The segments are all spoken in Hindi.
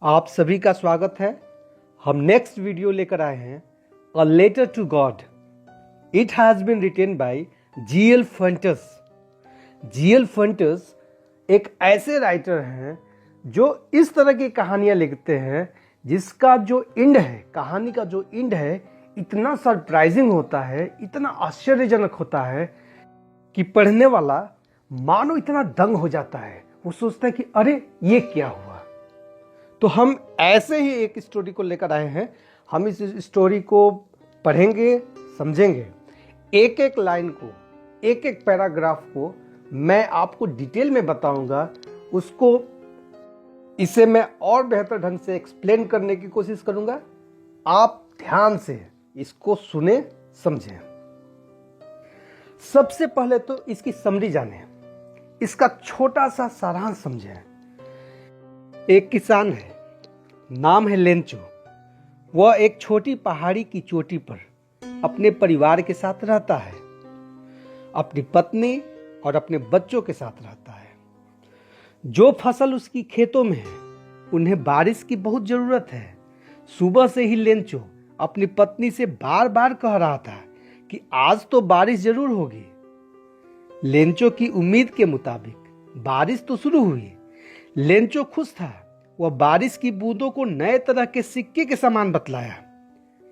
आप सभी का स्वागत है। हम नेक्स्ट वीडियो लेकर आए हैं, a letter to God. It has been written by G L. Fuentes. G L. Fuentes एक ऐसे राइटर हैं जो इस तरह की कहानियाँ लिखते हैं जिसका जो एंड है, कहानी का जो एंड है, इतना सरप्राइजिंग होता है, इतना आश्चर्यजनक होता है कि पढ़ने वाला मानो इतना दंग हो जाता है। वो सोचता है कि अरे ये क्या हुआ। तो हम ऐसे ही एक स्टोरी को लेकर आए हैं। हम इस स्टोरी को पढ़ेंगे, समझेंगे, एक एक लाइन को, एक एक पैराग्राफ को मैं आपको डिटेल में बताऊंगा। इसे मैं और बेहतर ढंग से एक्सप्लेन करने की कोशिश करूंगा। आप ध्यान से इसको सुने, समझें। सबसे पहले तो इसकी समरी जानें, इसका छोटा सा सारांश समझें। एक किसान है, नाम है लेंचो। वह एक छोटी पहाड़ी की चोटी पर अपने परिवार के साथ रहता है, अपनी पत्नी और अपने बच्चों के साथ रहता है। जो फसल उसकी खेतों में है, उन्हें बारिश की बहुत जरूरत है। सुबह से ही लेंचो अपनी पत्नी से बार बार कह रहा था कि आज तो बारिश जरूर होगी। लेंचो की उम्मीद के मुताबिक बारिश तो शुरू हुई। लेंचो खुश था। वह बारिश की बूंदों को नए तरह के सिक्के के समान बतलाया,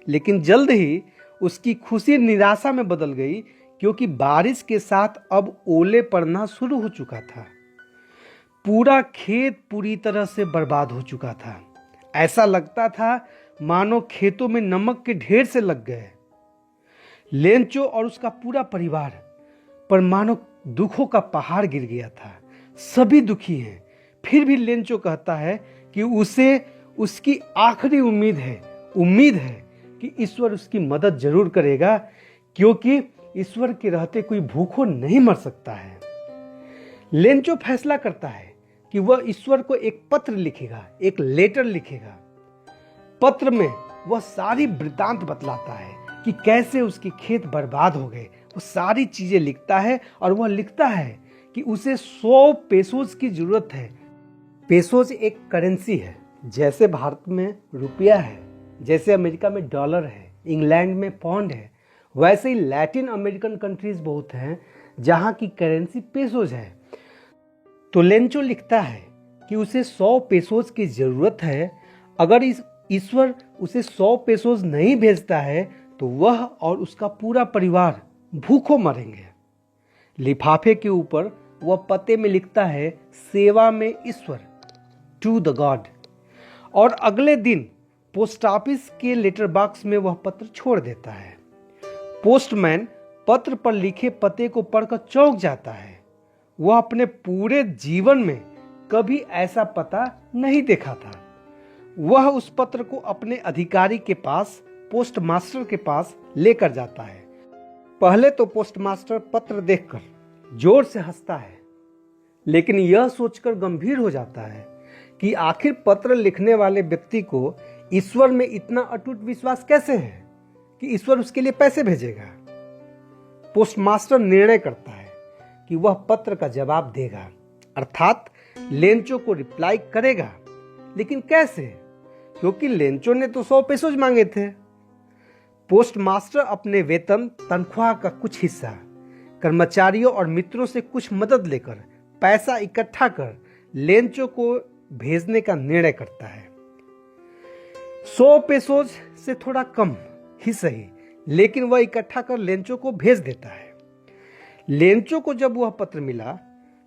लेकिन जल्द ही उसकी खुशी निराशा में बदल गई, क्योंकि बारिश के साथ अब ओले पड़ना शुरू हो चुका था। पूरा खेत पूरी तरह से बर्बाद हो चुका था। ऐसा लगता था मानो खेतों में नमक के ढेर से लग गए। लेंचो और उसका पूरा परिवार पर मानो दुखों का पहाड़ गिर गया था। सभी दुखी हैं। फिर भी लेंचो कहता है कि उसे उसकी आखिरी उम्मीद है कि ईश्वर उसकी मदद जरूर करेगा, क्योंकि ईश्वर के रहते कोई भूखों नहीं मर सकता है। लेंचो फैसला करता है कि वह ईश्वर को एक पत्र लिखेगा, एक लेटर लिखेगा। पत्र में वह सारी वृतांत बतलाता है कि कैसे उसके खेत बर्बाद हो गए। वो सारी चीजें लिखता है और वह लिखता है कि उसे 100 पेसोज की जरूरत है। पेसोज एक करेंसी है, जैसे भारत में रुपया है, जैसे अमेरिका में डॉलर है, इंग्लैंड में पाउंड है, वैसे ही लैटिन अमेरिकन कंट्रीज बहुत हैं जहां की करेंसी पेसोज है। तो लेंचो लिखता है कि उसे 100 पेसोज की जरूरत है। अगर ईश्वर उसे 100 पेसोज नहीं भेजता है तो वह और उसका पूरा परिवार भूखों मरेंगे। लिफाफे के ऊपर वह पते में लिखता है, सेवा में ईश्वर, टू द गॉड। और अगले दिन पोस्ट ऑफिस के लेटर बॉक्स में वह पत्र छोड़ देता है। पोस्टमैन पत्र पर लिखे पते को पढ़कर चौंक जाता है। वह अपने पूरे जीवन में कभी ऐसा पता नहीं देखा था। वह उस पत्र को अपने अधिकारी के पास, पोस्ट मास्टर के पास लेकर जाता है। पहले तो पोस्ट मास्टर पत्र देखकर जोर से हंसता है, लेकिन यह सोचकर गंभीर हो जाता है कि आखिर पत्र लिखने वाले व्यक्ति को ईश्वर में इतना अटूट विश्वास कैसे है कि ईश्वर उसके लिए पैसे भेजेगा। पोस्ट मास्टर निर्णय करता है कि वह पत्र का जवाब देगा, अर्थात लेंचो को रिप्लाई करेगा। लेकिन कैसे? क्योंकि लेंचो ने तो 100 पेसोज मांगे थे। पोस्ट मास्टर अपने वेतन, तनख्वाह का कुछ हिस्सा, कर्मचारियों और मित्रों से कुछ मदद लेकर पैसा इकट्ठा कर लेंचो को भेजने का निर्णय करता है। 100 पेसोज से थोड़ा कम ही सही, लेकिन वह इकट्ठा कर लेंचो को भेज देता है। लेंचो को जब वह पत्र मिला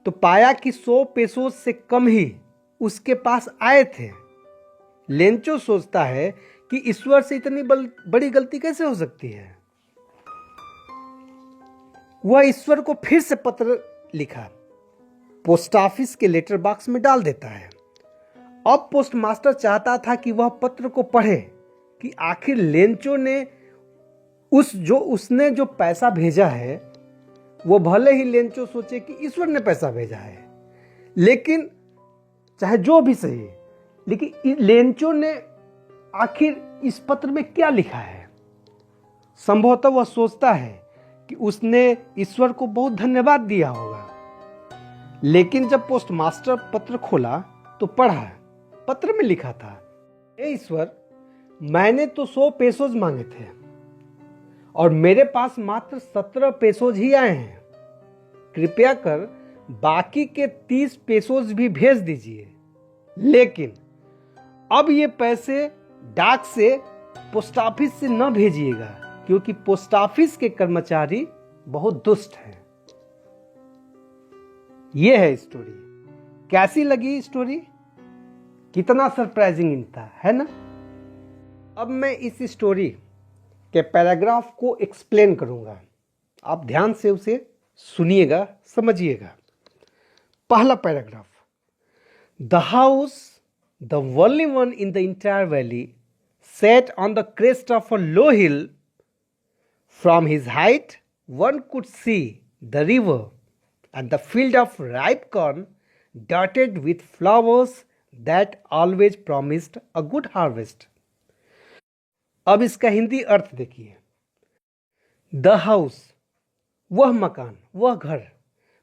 तो पाया कि 100 पेसोज से कम ही उसके पास आए थे। लेंचो सोचता है कि ईश्वर से इतनी बड़ी गलती कैसे हो सकती है। वह ईश्वर को फिर से पत्र लिखा, पोस्ट ऑफिस के लेटर बॉक्स में डाल देता है। अब पोस्ट मास्टर चाहता था कि वह पत्र को पढ़े कि आखिर लेंचो ने उसने जो पैसा भेजा है, वो भले ही लेंचो सोचे कि ईश्वर ने पैसा भेजा है, लेकिन चाहे जो भी सही, लेकिन लेंचो ने आखिर इस पत्र में क्या लिखा है। संभवतः वह सोचता है कि उसने ईश्वर को बहुत धन्यवाद दिया होगा। लेकिन जब पोस्ट मास्टर पत्र खोला तो पत्र में लिखा था, हे ईश्वर, मैंने तो 100 पेसोज मांगे थे और मेरे पास मात्र 17 पेसोज ही आए हैं। कृपया कर बाकी के 30 पेसोज भी भेज दीजिए। लेकिन अब ये पैसे डाक से पोस्ट ऑफिस से न भेजिएगा, क्योंकि पोस्ट ऑफिस के कर्मचारी बहुत दुष्ट हैं। ये है स्टोरी। कैसी लगी स्टोरी? कितना सरप्राइजिंग था, है ना? अब मैं इस स्टोरी के पैराग्राफ को एक्सप्लेन करूंगा। आप ध्यान से उसे सुनिएगा, समझिएगा। पहला paragraph, the house, the only one in the entire valley, sat on the crest of a low hill. From his height, one could see the river and the field of ripe corn dotted with flowers that always promised a good harvest. अब इसका हिंदी अर्थ देखिए। द हाउस, वह मकान, वह घर।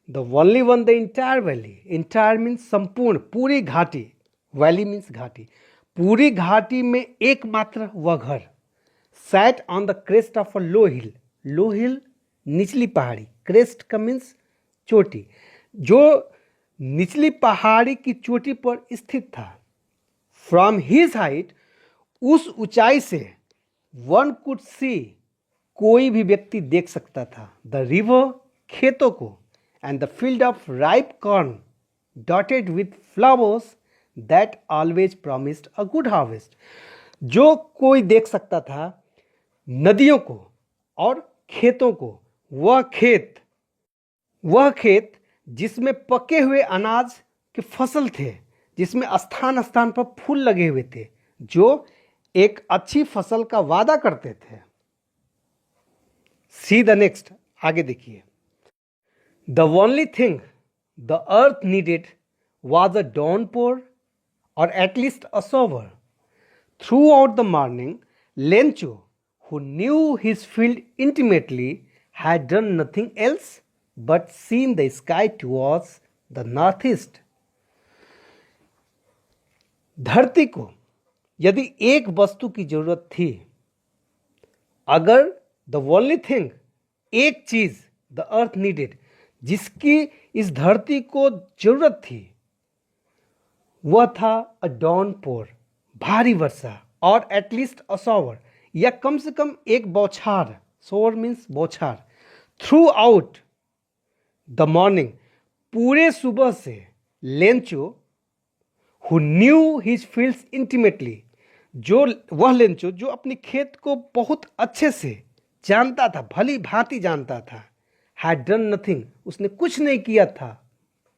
The only one, the entire valley. Entire means संपूर्ण, पूरी घाटी। वैली मीन्स घाटी। पूरी घाटी में एकमात्र वह घर। Sat on the crest of a low hill. Low hill निचली पहाड़ी, क्रेस्ट का मीन्स चोटी, जो निचली पहाड़ी की चोटी पर स्थित था। फ्रॉम हिज हाइट, उस ऊंचाई से, वन कुड सी, कोई भी व्यक्ति देख सकता था, द रिवर, खेतों को, and the field of ripe corn dotted with flowers that always promised a good harvest. जो कोई देख सकता था नदियों को और खेतों को। वह खेत जिसमें पके हुए अनाज के फसल थे, जिसमें स्थान स्थान पर फूल लगे हुए थे, जो एक अच्छी फसल का वादा करते थे। सी द नेक्स्ट, आगे देखिए। The only thing the earth needed was a downpour, or at least a shower. Throughout the morning, Lencho, who knew his field intimately, had done nothing else but seen the sky towards the northeast. धरती को यदि एक वस्तु की जरूरत थी, अगर द ओनली थिंग, एक चीज, द अर्थ नीडेड, जिसकी इस धरती को जरूरत थी, वह था अ डाउनपोर, भारी वर्षा, और एटलीस्ट अ शॉवर, या कम से कम एक बौछार। शॉवर मीन्स बौछार। थ्रू आउट द मॉर्निंग, पूरे सुबह से, Lencho, who knew his fields intimately, वह लेंचो जो अपने खेत को बहुत अच्छे से जानता था, भली भांति जानता था, हैड डन नथिंग, उसने कुछ नहीं किया था,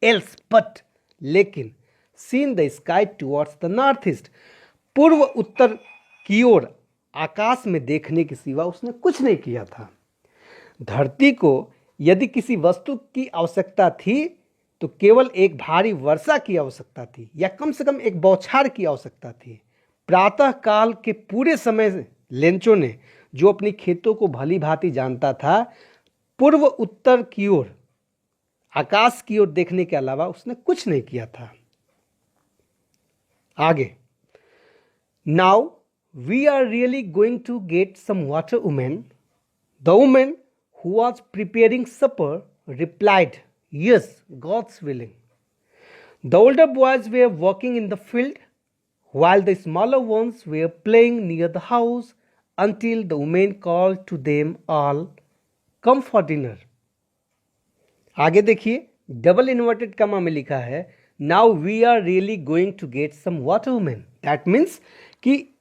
एल्स बट, लेकिन, seen the sky towards the north east, पूर्व उत्तर की ओर आकाश में देखने के सिवा उसने कुछ नहीं किया था। धरती को यदि किसी वस्तु की आवश्यकता थी तो केवल एक भारी वर्षा की आवश्यकता थी, या कम से कम एक बौछार की आवश्यकता थी। प्रातः काल के पूरे समय लेंचो ने, जो अपनी खेतों को भली भांति जानता था, पूर्व उत्तर की ओर आकाश की ओर देखने के अलावा उसने कुछ नहीं किया था। आगे, now we are really going to get some water women. The women who was preparing supper replied, yes, God's willing. The older boys were walking in the field while the smaller ones were playing near the house until the woman called to them all, come for dinner. आगे देखिए, डबल इन्वर्टेड कमा में लिखा है, now we are really going to get some water women. That means कि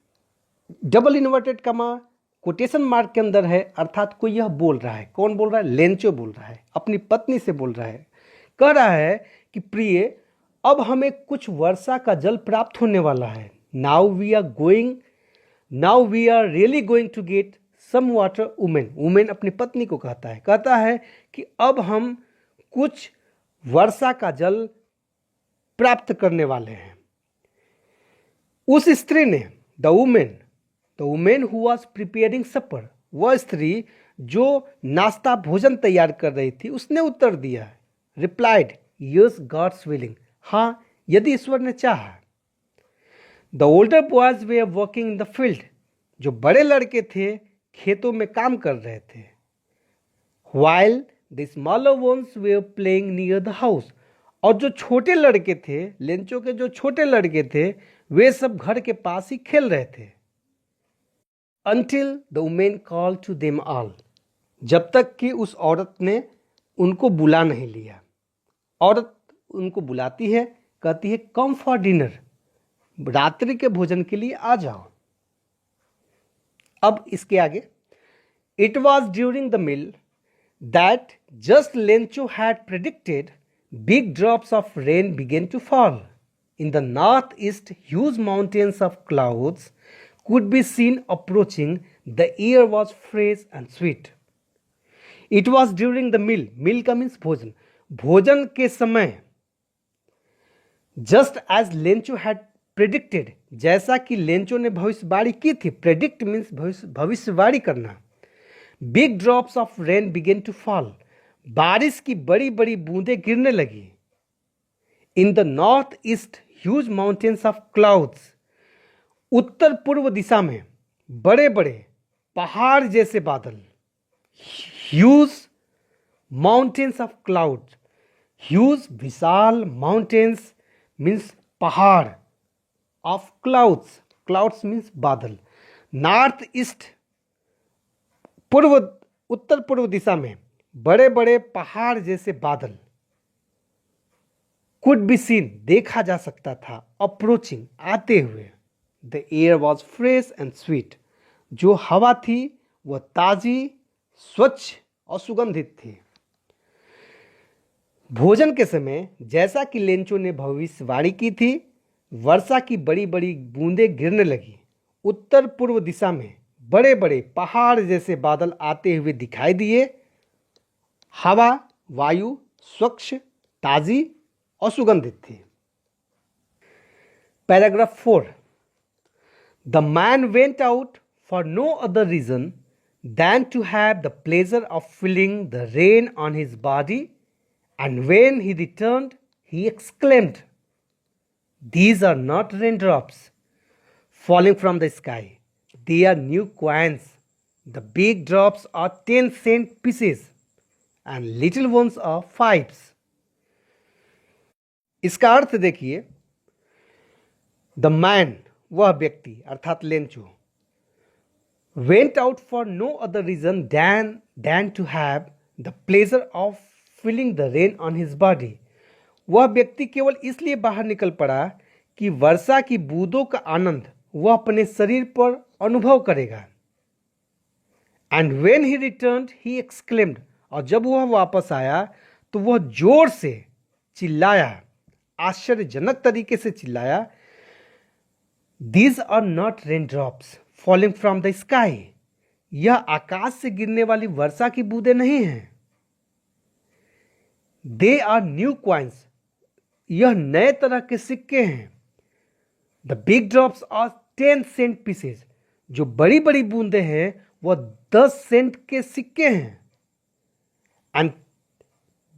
double inverted comma quotation mark के अंदर है, अर्थात कोई यह बोल रहा है। कौन बोल रहा है? लेंचो बोल रहा है, अपनी पत्नी से बोल रहा है। कह रहा है कि प्रिय, अब हमें कुछ वर्षा का जल प्राप्त होने वाला है। Now we are really going to get some water women. Women अपनी पत्नी को कहता है कि अब हम कुछ वर्षा का जल प्राप्त करने वाले हैं। उस स्त्री ने, the women who was preparing supper, वह स्त्री जो नाश्ता भोजन तैयार कर रही थी, उसने उत्तर दिया, रिप्लाइड, यस, गॉड्स विलिंग, हाँ, यदि ईश्वर ने चाहा। The older boys way working in the field, जो बड़े लड़के थे खेतों में काम कर रहे थे। While the smaller once way playing near the house, और जो छोटे लड़के थे, लेंचो के जो छोटे लड़के थे, वे सब घर के पास ही खेल रहे थे। Until the women call to them all, जब तक कि उस औरत ने उनको बुला नहीं लिया। औरत उनको बुलाती है, कहती है कम फॉर डिनर, रात्रि के भोजन के लिए आ जाओ। अब इसके आगे, it was during the meal that just Lencho had predicted, big drops of rain began to fall. In the northeast, huge mountains of clouds could be seen approaching. The air was fresh and sweet. It was during the meal. Meal का means भोजन। भोजन के समय, just as Lencho had predicted, जैसा कि लेंचो ने भविष्यवाणी की थी। Predict means भविष्यवाणी करना। Big drops of rain began to fall. बारिश की बड़ी बड़ी बूंदें गिरने लगी। In the north east huge mountains of clouds, उत्तर पूर्व दिशा में बड़े बड़े पहाड़ जैसे बादल। Huge mountains of clouds, huge विशाल, माउंटेन्स मीन्स पहाड़, ऑफ क्लाउड्स, क्लाउड्स मीन्स बादल। नॉर्थ ईस्ट पूर्व, उत्तर पूर्व दिशा में बड़े बड़े पहाड़ जैसे बादल। कुड बी सीन, देखा जा सकता था। अप्रोचिंग, आते हुए। The air was fresh and sweet, जो हवा थी वह ताजी, स्वच्छ और सुगंधित थी। भोजन के समय, जैसा कि लेंचो ने भविष्यवाणी की थी, वर्षा की बड़ी बड़ी बूंदें गिरने लगी। उत्तर पूर्व दिशा में बड़े बड़े पहाड़ जैसे बादल आते हुए दिखाई दिए। हवा, वायु स्वच्छ, ताजी और सुगंधित थी। Paragraph 4, the man went out for no other reason than to have the pleasure of feeling the rain on his body, and when he returned, he exclaimed, "These are not raindrops falling from the sky. They are new coins. The big drops are 10-cent pieces, and little ones are 5s." इसका अर्थ देखिए। द मैन, वह व्यक्ति अर्थात Lencho, went out for no other reason than to have the pleasure of feeling the rain on his body. वह व्यक्ति केवल इसलिए बाहर निकल पड़ा कि वर्षा की बूंदों का आनंद वह अपने शरीर पर अनुभव करेगा। And when he returned, he exclaimed, और जब वह वापस आया तो वह जोर से चिल्लाया, आश्चर्यजनक तरीके से चिल्लाया, These are not raindrops falling from the sky. यह आकाश से गिरने वाली वर्षा की बूंदें नहीं हैं। They are new coins. यह नए तरह के सिक्के हैं। The big drops are 10-cent pieces. जो बड़ी बड़ी बूंदें हैं वह 10 सेंट के सिक्के हैं। And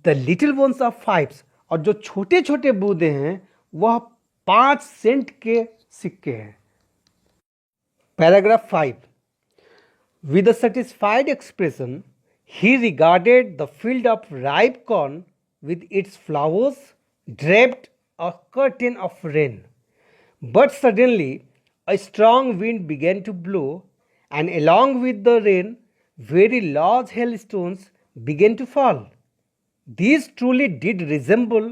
the little ones are 5s. और जो छोटे छोटे बूंदें हैं वह 5 सेंट के सिक्के हैं। Paragraph 5, with a satisfied expression, he regarded the field of ripe corn with its flowers draped a curtain of rain. But suddenly a strong wind began to blow, and along with the rain, very large hailstones began to fall. These truly did resemble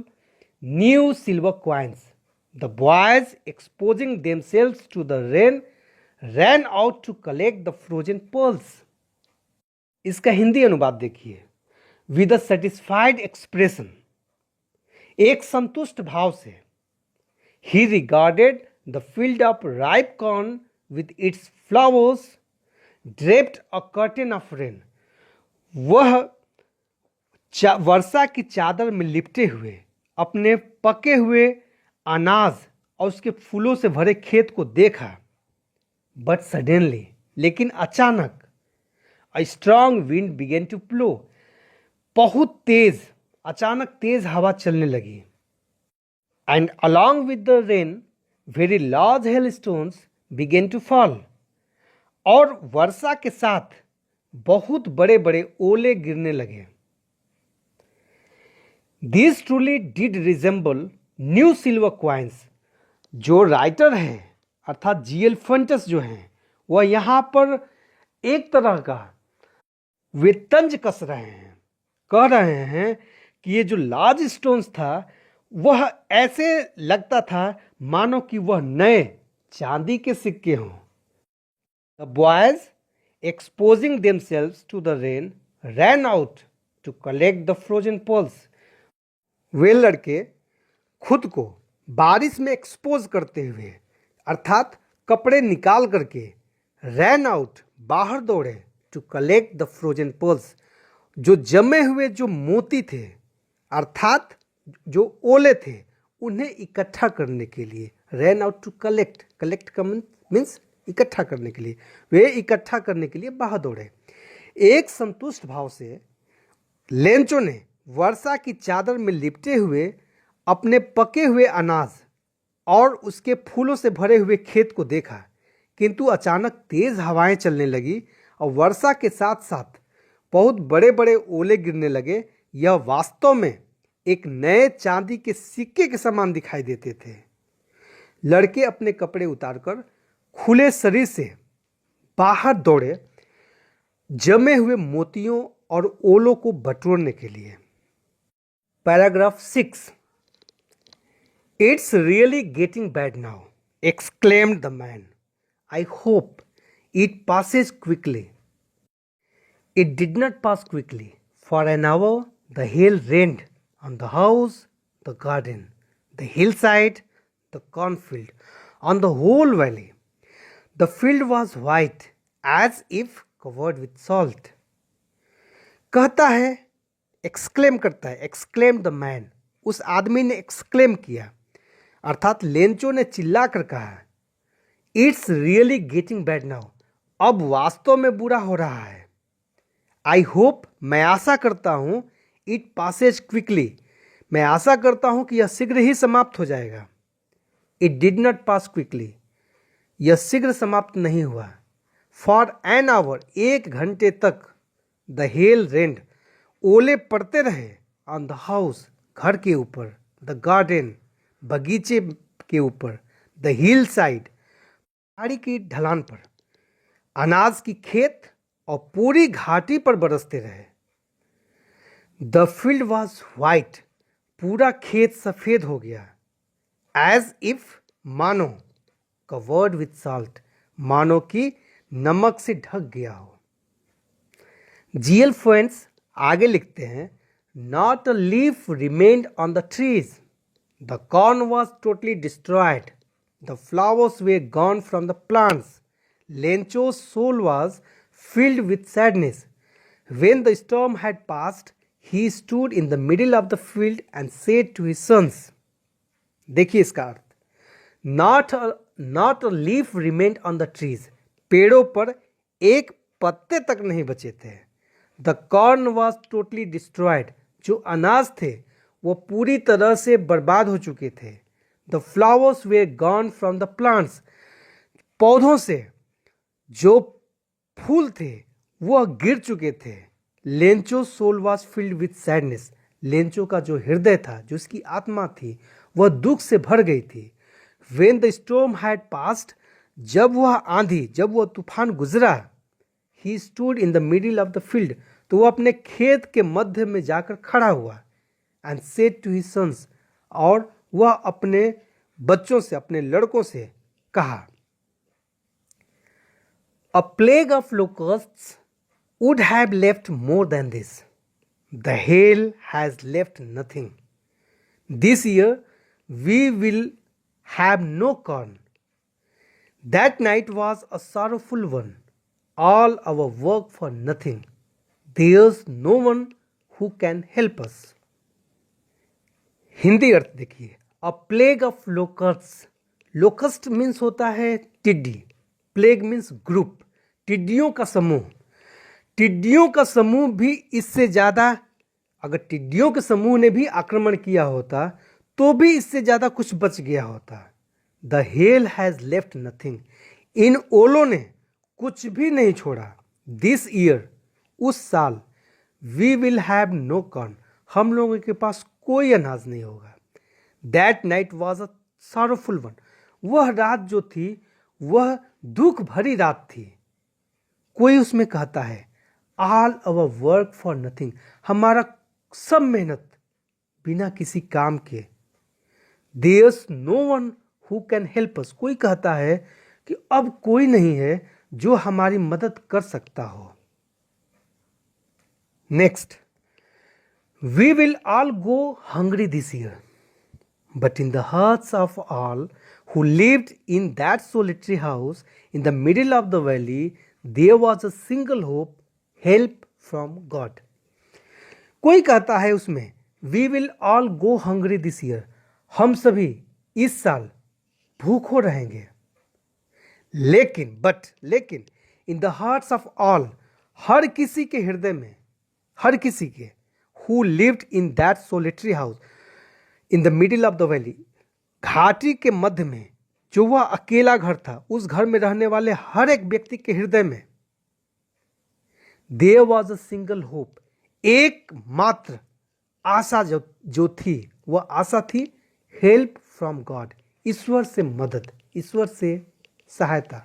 new silver coins. The boys, exposing themselves to the rain, ran out to collect the frozen pearls. इसका हिंदी अनुवाद देखिए। With a satisfied expression, एक संतुष्ट भाव से। He regarded the field of ripe corn with its flowers draped a curtain of rain. वह वर्षा की चादर में लिपटे हुए अपने पके हुए अनाज और उसके फूलों से भरे खेत को देखा। बट सडनली, लेकिन अचानक, a strong wind began to blow, बहुत तेज, अचानक तेज हवा चलने लगी। And along with the rain, very large hailstones began to fall. और वर्षा के साथ बहुत बड़े बड़े ओले गिरने लगे. These truly did resemble new silver coins. जो राइटर हैं अर्थात जीएल फंटस जो हैं वह यहाँ पर एक तरह का वे तंज कस रहे हैं, कह रहे हैं कि ये जो लार्ज स्टोन्स था वह ऐसे लगता था मानो कि वह नए चांदी के सिक्के हों. The boys exposing themselves to the rain ran out to collect the frozen pearls. वे लड़के खुद को बारिश में एक्सपोज करते हुए अर्थात कपड़े निकाल करके रैन आउट बाहर दौड़े to collect the frozen pearls. जो जमे हुए जो मोती थे अर्थात जो ओले थे उन्हें इकट्ठा करने के लिए. Ran out to collect, collect का मीन्स इकट्ठा करने के लिए. वे इकट्ठा करने के लिए बाहर दौड़े. एक संतुष्ट भाव से लेंचो ने वर्षा की चादर में लिपटे हुए अपने पके हुए अनाज और उसके फूलों से भरे हुए खेत को देखा, किंतु अचानक तेज हवाएं चलने लगी और वर्षा के साथ साथ बहुत बड़े बड़े ओले गिरने लगे. यह वास्तव में एक नए चांदी के सिक्के के समान दिखाई देते थे. लड़के अपने कपड़े उतारकर खुले शरीर से बाहर दौड़े जमे हुए मोतियों और ओलों को बटोरने के लिए. Paragraph 6. It's really getting bad now, exclaimed the man. I hope it passes quickly. It did not pass quickly. For an hour, the hail rained on the house, the garden, the hillside, the cornfield, on the whole valley. The field was white as if covered with salt. कहता है, एक्सक्लेम करता है, एक्सक्लेम द मैन. उस आदमी ने एक्सक्लेम किया अर्थात लेंचो ने चिल्ला कर कहा, it's really getting bad now. अब वास्तव में बुरा हो रहा है. आई होप, मैं आशा करता हूँ, इट पासेज क्विकली, मैं आशा करता हूँ कि यह शीघ्र ही समाप्त हो जाएगा. It did not pass quickly, यह शीघ्र समाप्त नहीं हुआ. फॉर एन आवर, 1 घंटे तक. द हेल रेंड, ओले पड़ते रहे. ऑन द हाउस, घर के ऊपर. द गार्डन, बगीचे के ऊपर. द हिल साइड, पहाड़ी की ढलान पर. अनाज की खेत और पूरी घाटी पर बरसते रहे. द फील्ड वॉज वाइट, पूरा खेत सफ़ेद हो गया. एज इफ, मानो. कवर्ड विथ साल्ट, मानो कि नमक से ढक गया हो. जीएल फ्रेंड्स आगे लिखते हैं, not a leaf remained on the trees. The corn was totally destroyed. The flowers were gone from the plants. लेंचो's soul was filled with sadness. When the storm had passed, he stood in the middle of the field and said to his sons. देखिए इसका अर्थ. Not a leaf remained on the trees. पेड़ों पर एक पत्ते तक नहीं बचे थे. The corn was totally destroyed. जो अनाज थे वो पूरी तरह से बर्बाद हो चुके थे. The flowers were gone from the plants. पौधों से जो फूल थे वह गिर चुके थे. Lencho soul was filled with sadness. Lencho का जो हृदय था, जो उसकी आत्मा थी, वह दुख से भर गई थी. When the storm had passed, जब वह आंधी, जब वह तूफान गुजरा. He stood in the middle of the field, तो वह अपने खेत के मध्य में जाकर खड़ा हुआ. And said to his sons, और वह अपने बच्चों से, अपने लड़कों से कहा, A plague of locusts would have left more than this. The hail has left nothing. This year we will have no corn. That night was a sorrowful one. All our work for nothing. There's no one who can help us. Hindi अर्थ देखिए. A plague of locusts. Locust means होता है टिड्डी. प्लेग मीन्स ग्रुप, टिड्डियों का समूह. टिड्डियों का समूह भी इससे ज़्यादा, अगर टिड्डियों के समूह ने भी आक्रमण किया होता तो भी इससे ज़्यादा कुछ बच गया होता. The hail has left nothing, इन ओलों ने कुछ भी नहीं छोड़ा। दिस ईयर, उस साल, we will have no corn, हम लोगों के पास कोई अनाज नहीं होगा। That night was a sorrowful one, वह रात जो थी वह दुख भरी रात थी। कोई उसमें कहता है all our work for nothing, हमारा सब मेहनत बिना किसी काम के। There's no one who can help us, कोई कहता है कि अब कोई नहीं है जो हमारी मदद कर सकता हो। Next, we will all go hungry this year, but in the hearts of all who lived in that solitary house in the middle of the valley, there was a single hope, help from God. कोई कहता है उसमें we will all go hungry this year, हम सभी इस साल भूखों रहेंगे। लेकिन in the hearts of all, हर किसी के हृदय में, हर किसी के, who lived in that solitary house in the middle of the valley, घाटी के मध्य में जो वह अकेला घर था, उस घर में रहने वाले हर एक व्यक्ति के हृदय में there was a single hope, एकमात्र आशा जो थी वह आशा थी हेल्प फ्रॉम गॉड, ईश्वर से मदद, ईश्वर से सहायता।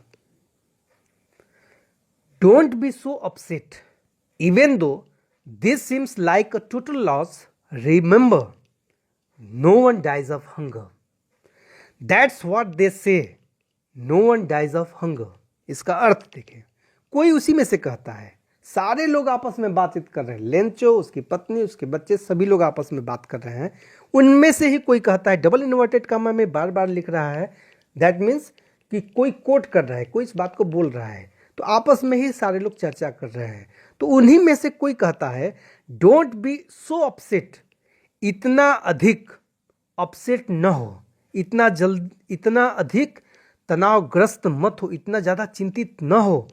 Don't be so upset even though this seems like a total loss, remember no one dies of hunger. That's what they say. No one dies of hunger. इसका अर्थ देखें, कोई उसी में से कहता है, सारे लोग आपस में बातचीत कर रहे हैं, लेंचो, उसकी पत्नी, उसके बच्चे, सभी लोग आपस में बात कर रहे हैं। उनमें से ही कोई कहता है, डबल इन्वर्टेड कामा में बार बार लिख रहा है, दैट मीन्स कि कोई कोट कर रहा है, कोई इस बात को बोल रहा है, तो आपस में ही सारे लोग चर्चा कर रहे हैं। तो उन्हीं में से कोई कहता है डोंट बी सो अपसेट, इतना अधिक अपसेट न हो, इतना अधिक तनावग्रस्त मत हो, इतना ज़्यादा चिंतित न हो।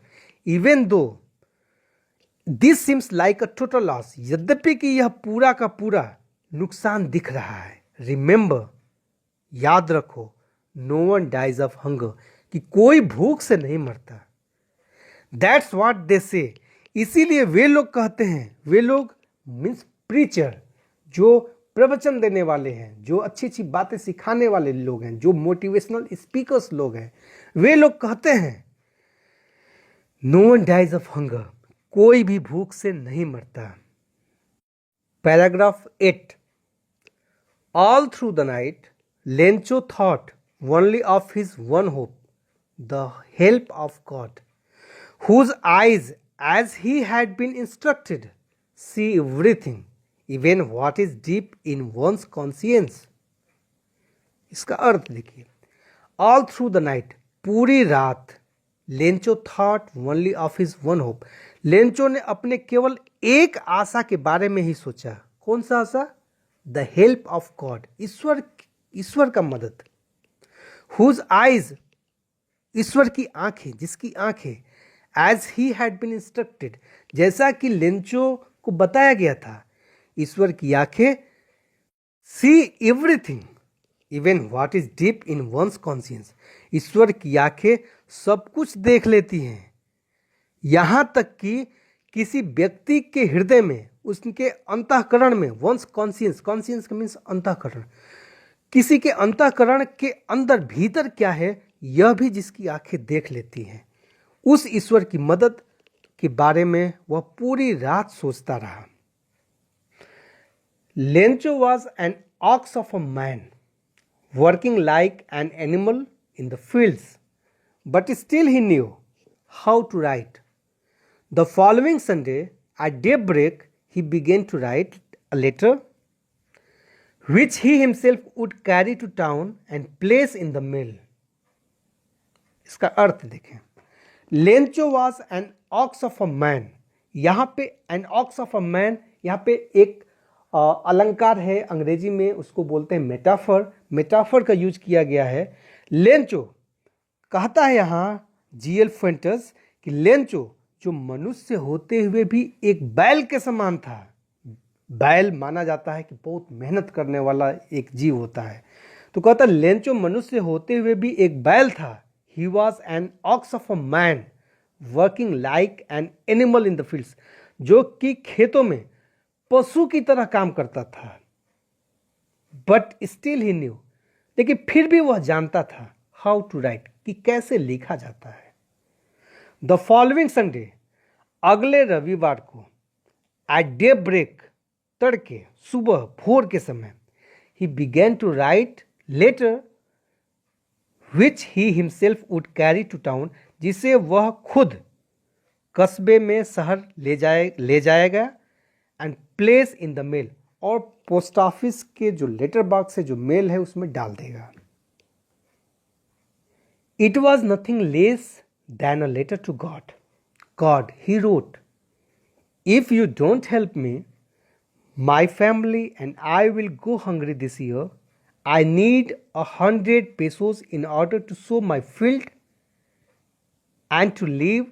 Even though this seems like a total loss, यद्यपि कि यह पूरा का पूरा नुकसान दिख रहा है। रिमेंबर, याद रखो, no one dies of hunger, कि कोई भूख से नहीं मरता। दैट्स व्हाट दे से, इसीलिए वे लोग कहते हैं, वे लोग मीन्स प्रीचर, जो प्रवचन देने वाले हैं, जो अच्छी अच्छी बातें सिखाने वाले लोग हैं, जो मोटिवेशनल स्पीकर्स लोग हैं, वे लोग कहते हैं no one dies of hunger, कोई भी भूख से नहीं मरता। Paragraph 8, all through the night Lencho thought only of his one hope, the help of God, whose eyes, as he had been instructed, see everything, even what is deep in one's conscience. इसका अर्थ देखिए, all through the night, पूरी रात, Lencho thought only of his one hope, Lencho ने अपने केवल एक आशा के बारे में ही सोचा। कौन सा आशा? द हेल्प ऑफ गॉड, ईश्वर का मदद। whose eyes, ईश्वर की आंखें, जिसकी आंखें, as he had been instructed, जैसा कि लेंचो को बताया गया था, ईश्वर की आंखें see everything even what is deep in one's conscience, ईश्वर की आंखें सब कुछ देख लेती हैं, यहाँ तक कि किसी व्यक्ति के हृदय में, उसके अंतःकरण में, वंस कॉन्शियंस, कॉन्शियंस का मीन्स अंतःकरण, किसी के अंतःकरण के अंदर भीतर क्या है यह भी जिसकी आंखें देख लेती हैं, उस ईश्वर की मदद के बारे में वह पूरी रात सोचता रहा। Lencho was an ox of a man working like an animal in the fields, but still he knew how to write. The following Sunday at daybreak he began to write a letter which he himself would carry to town and place in the mill. इसका अर्थ देखें, Lencho was an ox of a man, यहाँ पे N ox of a man, यहाँ पे एक अलंकार है, अंग्रेजी में उसको बोलते हैं मेटाफर, मेटाफर का यूज किया गया है। लेंचो कहता है यहाँ जीएल फुएंटेस कि लेंचो जो मनुष्य होते हुए भी एक बैल के समान था, बैल माना जाता है कि बहुत मेहनत करने वाला एक जीव होता है, तो कहता लेंचो मनुष्य होते हुए भी एक बैल था। He was an ox of a man working like an animal in the fields, जो कि खेतों में पशु की तरह काम करता था। बट स्टिल ही न्यू, लेकिन फिर भी वह जानता था हाउ टू राइट, कि कैसे लिखा जाता है। द फॉलोइंग संडे, अगले रविवार को, एट डे ब्रेक, तड़के सुबह भोर के समय, he began to write letter which he himself would carry to town, जिसे वह खुद कस्बे में शहर ले जाएगा, and place in the mail, और पोस्ट ऑफिस के जो लेटर बॉक्स है, जो मेल है, उसमें डाल देगा। It was nothing less than a letter to God. God, he wrote, if you don't help me, my family and I will go hungry this year. I need 100 pesos in order to sow my field and to live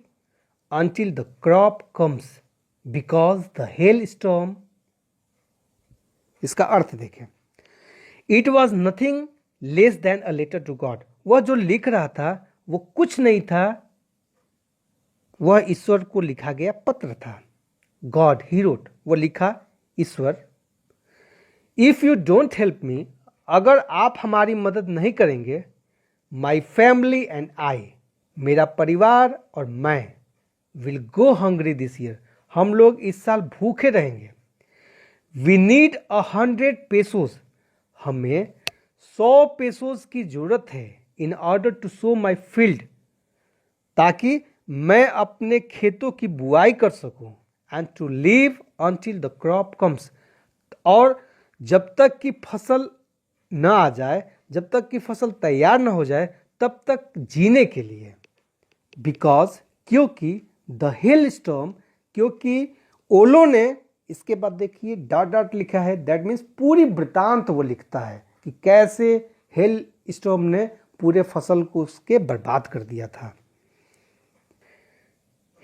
until the crop comes, because the hailstorm. इसका अर्थ देखें। It was nothing less than a letter to God. वह जो लिख रहा था वो कुछ नहीं था, वह ईश्वर को लिखा गया पत्र था। God, he wrote, वो लिखा ईश्वर। If you don't help me, अगर आप हमारी मदद नहीं करेंगे, माई फैमिली एंड आई, मेरा परिवार और मैं, will go hungry this year, हम लोग इस साल भूखे रहेंगे। वी नीड 100 पेसोस, हमें 100 पेसोस की जरूरत है, in order to sow my field, ताकि मैं अपने खेतों की बुआई कर सकूं, and to live until the crop comes, और जब तक कि फसल न आ जाए, जब तक कि फसल तैयार न हो जाए, तब तक जीने के लिए। बिकॉज, क्योंकि द हेल स्टॉर्म, क्योंकि ओलों ने, इसके बाद देखिए डॉट डॉट लिखा है, दैट मीन्स पूरी वृतांत वो लिखता है कि कैसे हेल स्टॉर्म ने पूरे फसल को उसके बर्बाद कर दिया था।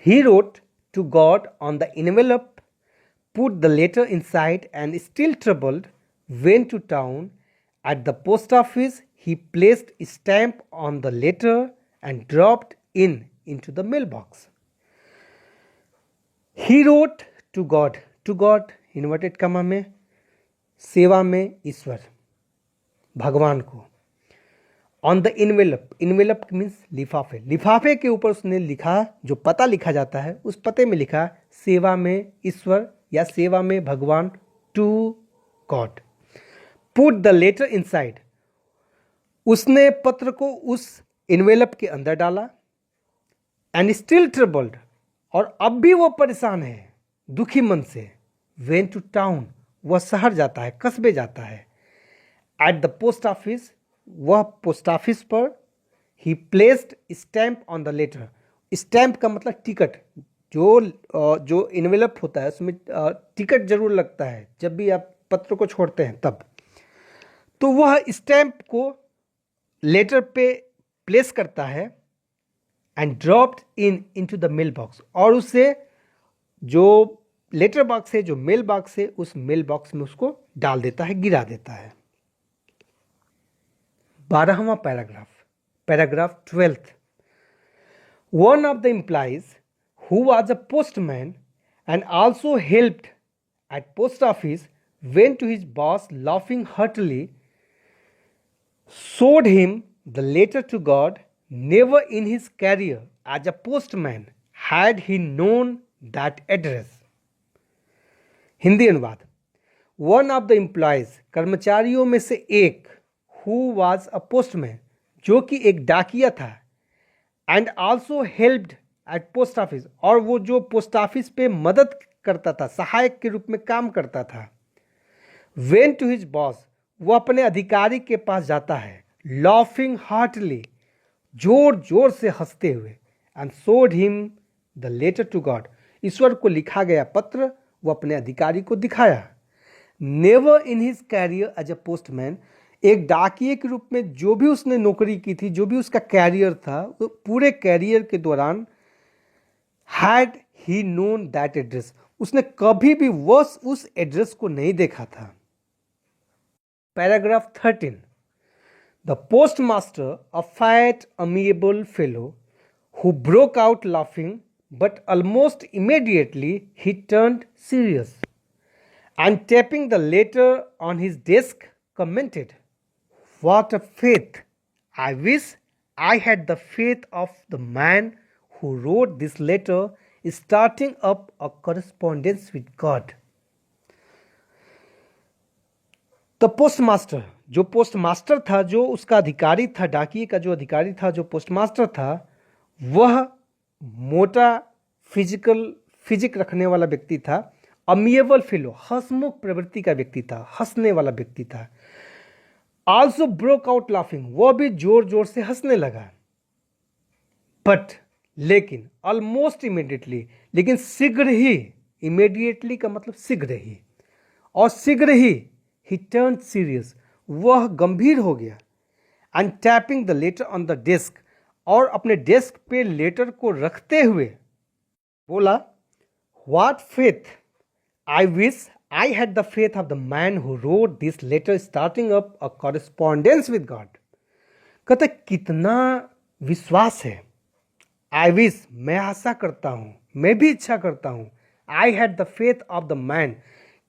He wrote to God on the envelope, put the letter inside, and still troubled, went to town. At the post office, he placed a stamp on the letter and dropped into the mailbox. He wrote to God, inverted comma में, सेवा में ईश्वर, भगवान को। On the envelope means लिफाफे, लिफाफे के ऊपर उसने लिखा, जो पता लिखा जाता है, उस पते में लिखा सेवा में ईश्वर या सेवा में भगवान, to God. Put the letter inside, उसने पत्र को उस इन्वेलप के अंदर डाला। एंड स्टिल ट्रबल्ड, और अब भी वो परेशान है, दुखी मन से। वेंट टू टाउन, वह शहर जाता है, कस्बे जाता है। एट द पोस्ट ऑफिस, वह पोस्ट ऑफिस पर। He placed stamp on the letter, stamp का मतलब टिकट, जो इन्वेलप होता है उसमें टिकट जरूर लगता है जब भी आप पत्र को छोड़ते हैं तब। तो वह स्टैम्प को लेटर पे प्लेस करता है, and dropped into the mail box, और उसे जो लेटर बॉक्स है, जो मेल बॉक्स है, उस मेल बॉक्स में उसको डाल देता है, गिरा देता है। 12वां paragraph 12th। One of the employees, who was a postman and also helped at post office, went to his boss laughing heartily, showed him the letter to God. Never in his career as a postman had he known that address. Hindi अनुवाद। वन ऑफ द एम्प्लॉयज, कर्मचारियों में से एक, हु वॉज अ पोस्टमैन, जो कि एक डाकिया था, and also helped at post office, और वो जो पोस्ट ऑफिस पे मदद करता था, सहायक के रूप में काम करता था। वेंट टू हिज बॉस, वो अपने अधिकारी के पास जाता है, लॉफिंग हार्टली, जोर जोर से हंसते हुए, and showed him the letter to God, ईश्वर को लिखा गया पत्र वो अपने अधिकारी को दिखाया। Never in his career as a postman, एक डाकिये के रूप में जो भी उसने नौकरी की थी, जो भी उसका कैरियर था, वो पूरे कैरियर के दौरान had he known that address, उसने कभी भी उस एड्रेस को नहीं देखा था। Paragraph 13। The postmaster, a fat, amiable fellow, who broke out laughing, but almost immediately he turned serious, and tapping the letter on his desk, commented, "What a faith! I wish I had the faith of the man who wrote this letter, starting up a correspondence with God." The postmaster, जो पोस्टमास्टर था, जो उसका अधिकारी था, डाकिए का जो अधिकारी था, जो पोस्टमास्टर था, वह मोटा फिजिक रखने वाला व्यक्ति था। अमिएबल फेलो, हंसमुख प्रवृत्ति का व्यक्ति था, हंसने वाला व्यक्ति था। आल्सो ब्रोक आउट लाफिंग, वह भी जोर जोर से हंसने लगा। बट, लेकिन, ऑलमोस्ट इमीडिएटली, लेकिन शीघ्र ही, इमीडिएटली का मतलब शीघ्र ही, और शीघ्र ही he turned serious, वह गंभीर हो गया। And tapping the later on the desk, और अपने डेस्क पे लेटर को रखते हुए बोला, "What faith! I wish I had the faith of the man who wrote this letter, starting up a correspondence with God." कहते कितना विश्वास है। I wish, मैं आशा करता हूं, मैं भी इच्छा करता हूं, I had the faith of the man,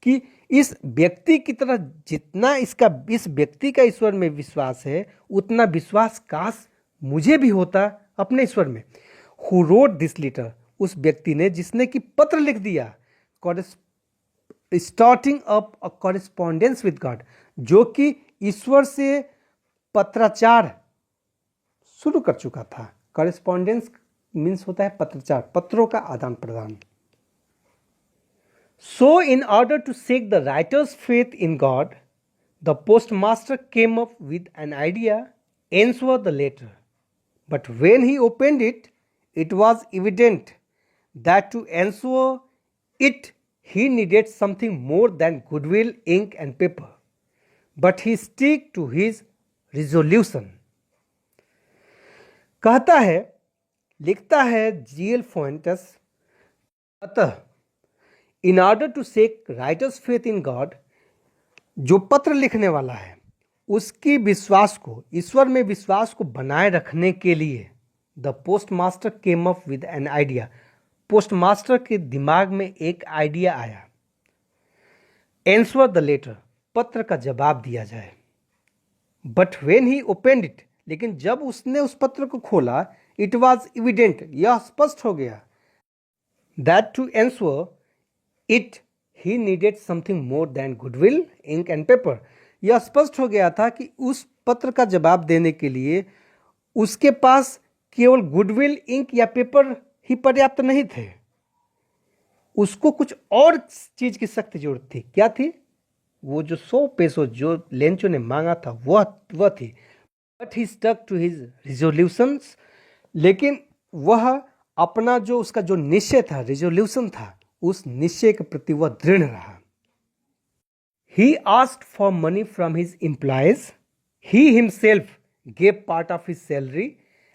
कि इस व्यक्ति की तरह जितना इस व्यक्ति का ईश्वर में विश्वास है, उतना विश्वास काश मुझे भी होता अपने ईश्वर में। हु रोट दिस लेटर, उस व्यक्ति ने जिसने कि पत्र लिख दिया, starting up a correspondence with God, जो कि ईश्वर से पत्राचार शुरू कर चुका था। कॉरेस्पॉन्डेंस मीन्स होता है पत्राचार, पत्रों का आदान प्रदान। So, in order to shake the writer's faith in God, the postmaster came up with an idea, answer the letter. But when he opened it, it was evident that to answer it, he needed something more than goodwill, ink and paper. But he stuck to his resolution. कहता है, लिखता है जीएल फोएंटस, अतः in order to shake writer's faith in God, जो पत्र लिखने वाला है उसकी विश्वास को, ईश्वर में विश्वास को बनाए रखने के लिए the postmaster came up with an idea, postmaster के दिमाग में एक आइडिया आया। आंसर द लेटर, पत्र का जवाब दिया जाए। But when he opened it, लेकिन जब उसने उस पत्र को खोला, इट वॉज इविडेंट, यह स्पष्ट हो गया, that to answer it he needed something more than goodwill, ink and paper. यह स्पष्ट हो गया था कि उस पत्र का जवाब देने के लिए उसके पास केवल गुडविल, इंक या पेपर ही पर्याप्त नहीं थे, उसको कुछ और चीज की सख्त जरूरत थी। क्या थी? वो जो 100 पैसों जो लेंचो ने मांगा था वह थी। But he stuck to his resolutions, लेकिन वह अपना जो उसका जो निश्चय था, रिजोल्यूशन था, उस निश्चय के प्रति वह दृढ़ रहा। He asked for money from his employees. He himself gave part of his salary,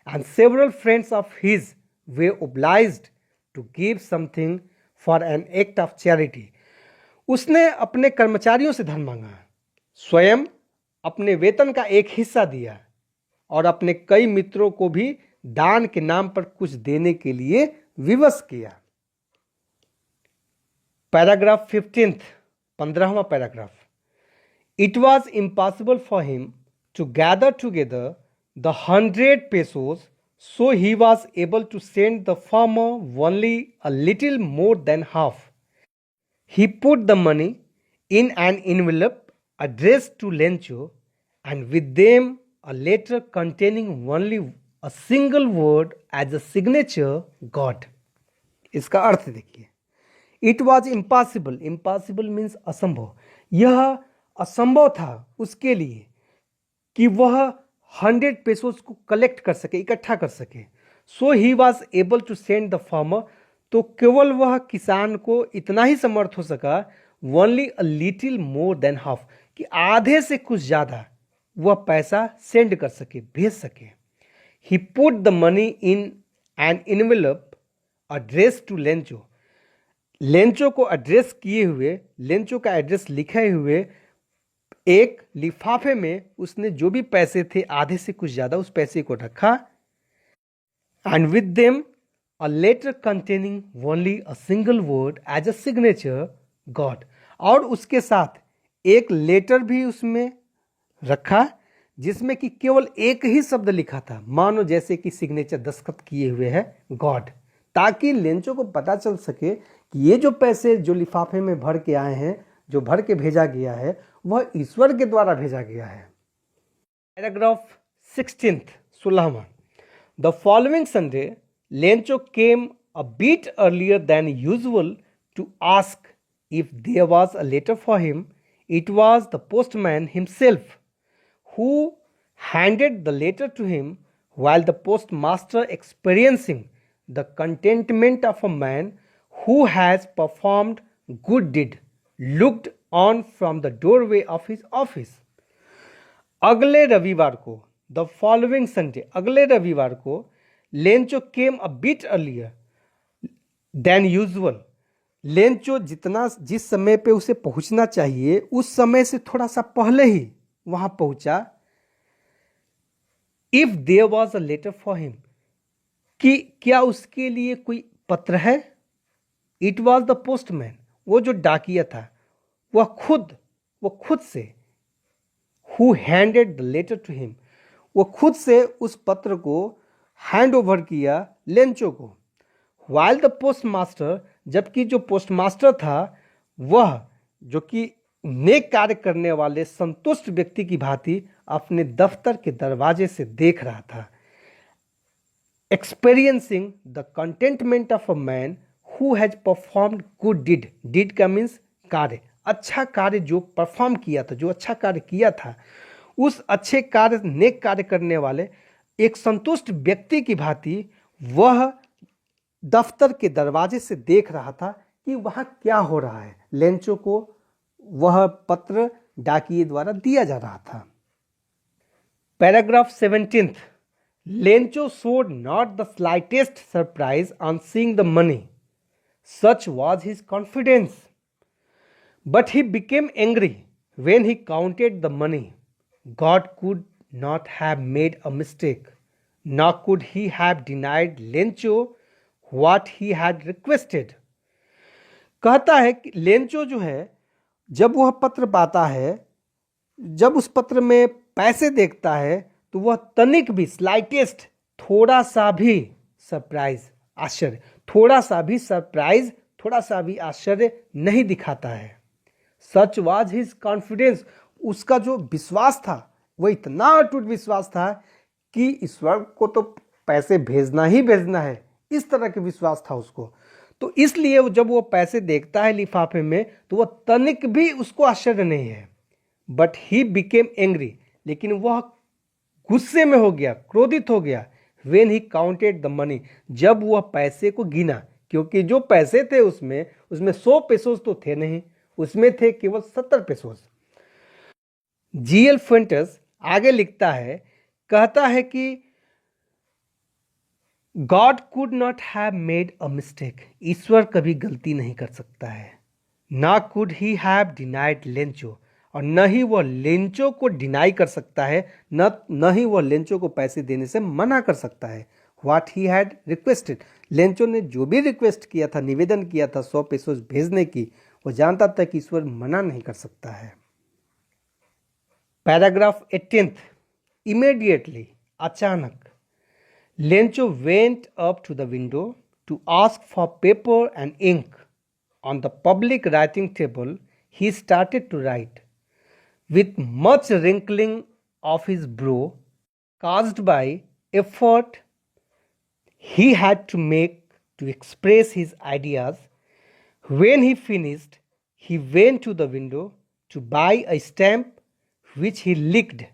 and several friends of his were obliged to give something for an act of charity. उसने अपने कर्मचारियों से धन मांगा, स्वयं अपने वेतन का एक हिस्सा दिया, और अपने कई मित्रों को भी दान के नाम पर कुछ देने के लिए विवश किया। पैराग्राफ 15वां paragraph. It was impossible for him to gather together the 100 pesos, so he was able to send the farmer only a little more than half. He put the money in an envelope addressed to Lencho, and with them a letter containing only a single word as a signature, God. इसका अर्थ देखिए। It was impossible, impossible means असंभव, यह असंभव था उसके लिए कि वह 100 पेसोस को कलेक्ट कर सके, इकट्ठा कर सके। So he was able to send the farmer, तो केवल वह किसान को इतना ही समर्थ हो सका, only a little more than half, कि आधे से कुछ ज़्यादा वह पैसा सेंड कर सके, भेज सके। He put the money in an envelope address to Lencho, Lencho को एड्रेस किए हुए, लेंचो का एड्रेस लिखे हुए एक लिफाफे में उसने जो भी पैसे थे आधे से कुछ ज़्यादा उस पैसे को रखा, and with them a letter containing only a single word as a signature God, और उसके साथ एक लेटर भी उसमें रखा जिसमें कि केवल एक ही शब्द लिखा था, मानो जैसे कि सिग्नेचर दस्तखत किए हुए है गॉड, ताकि लेंचो को पता चल सके कि ये जो पैसे जो लिफाफे में भर के आए हैं, जो भर के भेजा गया है, वह ईश्वर के द्वारा भेजा गया है। पैराग्राफ 16वां। The following Sunday Lencho came a bit earlier than usual to ask if there was a letter for him. It was the postman himself who handed the letter to him, while the postmaster, experiencing the contentment of a man who has performed good deed, looked on from the doorway of his office. अगले रविवार को, द फॉलोइंग संडे, अगले रविवार को, Lencho came a bit earlier than usual. Lencho जिस समय पे उसे पहुंचना चाहिए उस समय से थोड़ा सा पहले ही वहां पहुंचा। If there was a letter for him, कि क्या उसके लिए कोई पत्र है। इट वॉज द पोस्टमैन, वो जो डाकिया था वह खुद से, who handed the letter to him, वो खुद से उस पत्र को हैंड ओवर किया लेंचो को। वाइल द पोस्ट मास्टर, जबकि जो पोस्ट मास्टर था वह, जो कि नेक कार्य करने वाले संतुष्ट व्यक्ति की भांति अपने दफ्तर के दरवाजे से देख रहा था। Experiencing the contentment of a man who has performed good deed, deed का मीन्स कार्य, अच्छा कार्य जो परफॉर्म किया था, जो अच्छा कार्य किया था, उस अच्छे कार्य, नेक कार्य करने वाले एक संतुष्ट व्यक्ति की भांति वह दफ्तर के दरवाजे से देख रहा था कि वहां क्या हो रहा है। लेंचो को वह पत्र डाकिए द्वारा दिया जा रहा था। Paragraph 17। Lencho showed not the slightest surprise on seeing the money. Such was his confidence. But he became angry when he counted the money. God could not have made a mistake, nor could he have denied Lencho what he had requested. कहता है कि लेंचो जो है, जब वह पत्र पाता है, जब उस पत्र में पैसे देखता है, तो वह तनिक भी, स्लाइटेस्ट, थोड़ा सा भी सरप्राइज, आश्चर्य, थोड़ा सा भी सरप्राइज, थोड़ा सा भी आश्चर्य नहीं दिखाता है। सच वाज हिज कॉन्फिडेंस, उसका जो विश्वास था वह इतना अटूट विश्वास था कि ईश्वर को तो पैसे भेजना ही भेजना है, इस तरह के विश्वास था उसको। तो इसलिए जब वो पैसे देखता है लिफाफे में तो वह तनिक भी उसको आश्चर्य नहीं है। बट ही बिकेम एंग्री, लेकिन वह गुस्से में हो गया, क्रोधित हो गया। When he counted the money, जब वह पैसे को गिना, क्योंकि जो पैसे थे उसमें 100 पेसोस तो थे नहीं, उसमें थे केवल 70 पेसोस। जीएल फुएंटेस आगे लिखता है, कहता है कि God could not have made a mistake, ईश्वर कभी गलती नहीं कर सकता है। ना could he have denied Lencho, और न ही वह लेंचो को डिनाई कर सकता है, न ही वह लेंचो को पैसे देने से मना कर सकता है। What he had requested, Lencho ने जो भी रिक्वेस्ट किया था, निवेदन किया था 100 पेसोस भेजने की, वो जानता था कि ईश्वर मना नहीं कर सकता है। पैराग्राफ 18। इमीडिएटली, अचानक, Lencho went up to the window to ask for paper and ink. On the public writing table he started to write with much wrinkling of his brow caused by effort he had to make to express his ideas. When he finished, he went to the window to buy a stamp which he licked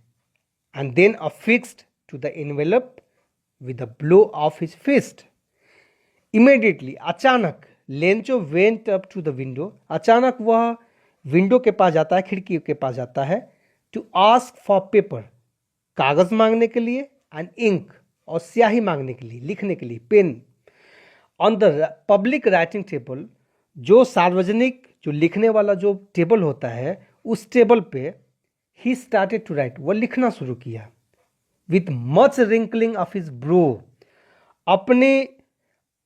and then affixed to the envelope with a blow of his fist. Immediately, अचानक, Lencho went up to the window, अचानक वह विंडो के पास जाता है, खिड़की के पास जाता है, टू आस्क फॉर पेपर, कागज मांगने के लिए, एंड इंक, और स्याही मांगने के लिए, लिखने के लिए, pen. On the public writing table, जो सार्वजनिक, जो लिखने वाला जो टेबल होता है, उस टेबल पे ही स्टार्टेड टू राइट, वो लिखना शुरू किया। With much wrinkling of his bro, अपने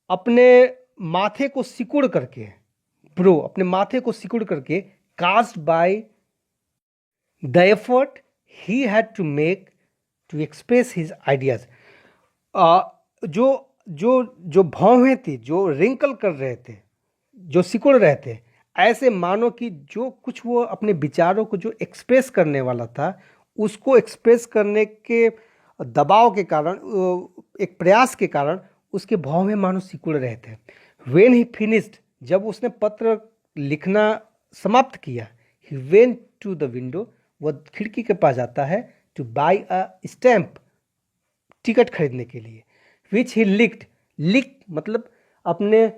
अपने माथे को सिकुड़ करके, ब्रो अपने माथे को सिकुड़ करके, caused by the effort he had to make to express his ideas. जो जो जो भौहें थी, जो रिंकल कर रहे थे, जो सिकुड़ रहे थे, ऐसे मानो कि जो कुछ वो अपने विचारों को जो एक्सप्रेस करने वाला था, उसको एक्सप्रेस करने के दबाव के कारण, एक प्रयास के कारण उसके भौहें मानो सिकुड़ रहे थे। व्हेन ही फिनिश्ड, जब उसने पत्र लिखना समाप्त किया, he went to the window, वह खिड़की के पास जाता है, to buy a stamp, ticket खरीदने के लिए। विच ही लिक मतलब अपने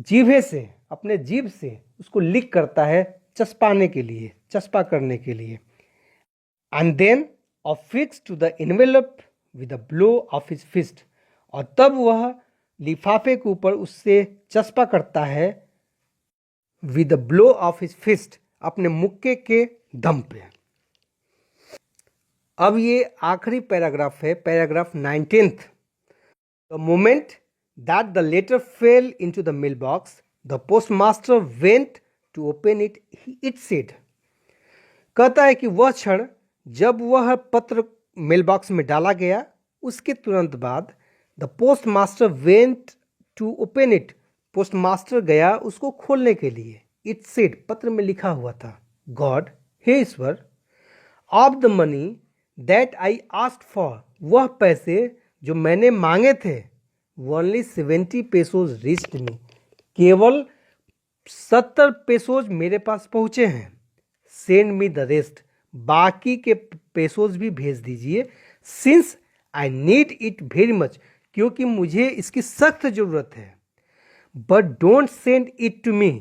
जीभे से, अपने जीभ से उसको लिक करता है, चस्पाने के लिए, चस्पा करने के लिए। And then affix to the envelope with a blow of his fist, और तब वह लिफाफे के ऊपर उससे चस्पा करता है, with a blow of his fist, अपने मुक्के के दम पे। अब ये आखिरी पैराग्राफ है, paragraph 19th। The moment that the letter fell into the mail box, the postmaster went to open it, it said, कहता है कि वह क्षण जब वह पत्र मेल बॉक्स में डाला गया, उसके तुरंत बाद the postmaster went to open it, postmaster गया उसको खोलने के लिए। इट सेड, पत्र में लिखा हुआ था, गॉड, हे ईश्वर, of the money that I asked for, वह पैसे जो मैंने मांगे थे, ओनली 70 पेसोज रीच्ड मी, केवल 70 पेसोज मेरे पास पहुंचे हैं। सेंड मी द रेस्ट, बाकी के पेसोज भी भेज दीजिए। Since I need it very much, क्योंकि मुझे इसकी सख्त ज़रूरत है। But don't send it to me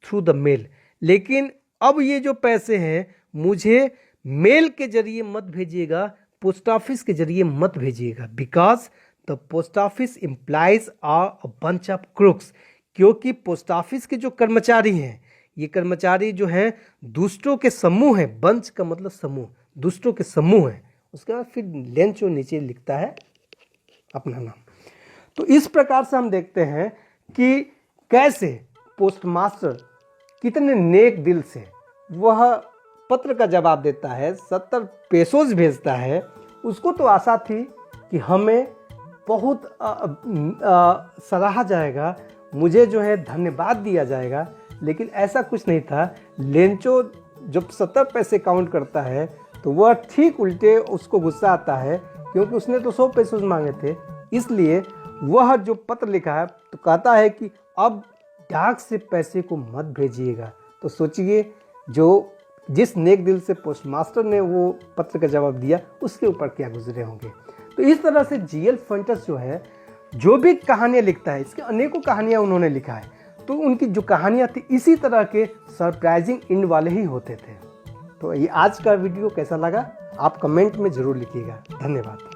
through the mail, लेकिन अब ये जो पैसे हैं मुझे मेल के जरिए मत भेजिएगा, पोस्ट ऑफिस के जरिए मत भेजिएगा। Because the post office implies a bunch of crooks, क्योंकि पोस्ट ऑफिस के जो कर्मचारी हैं, ये कर्मचारी जो हैं दुष्टों के समूह हैं। बंच का मतलब समूह, दुष्टों के समूह हैं। उसके बाद फिर लेंचो नीचे लिखता है अपना नाम। तो इस प्रकार से हम देखते हैं कि कैसे पोस्टमास्टर कितने नेक दिल से वह पत्र का जवाब देता है, 70 पेसोज भेजता है। उसको तो आशा थी कि हमें बहुत सराहा जाएगा, मुझे जो है धन्यवाद दिया जाएगा, लेकिन ऐसा कुछ नहीं था। लेंचो जब 70 पैसे काउंट करता है तो वह ठीक उल्टे उसको गुस्सा आता है, क्योंकि उसने तो 100 पेसोज मांगे थे। इसलिए वह जो पत्र लिखा है तो कहता है कि अब डाक से पैसे को मत भेजिएगा। तो सोचिए जो जिस नेक दिल से पोस्टमास्टर ने वो पत्र का जवाब दिया, उसके ऊपर क्या गुजरे होंगे। तो इस तरह से जीएल फंटस जो है, जो भी कहानियाँ लिखता है, इसके अनेकों कहानियाँ उन्होंने लिखा है, तो उनकी जो कहानियाँ थी इसी तरह के सरप्राइजिंग एंड वाले ही होते थे। तो ये आज का वीडियो कैसा लगा आप कमेंट में ज़रूर लिखिएगा। धन्यवाद।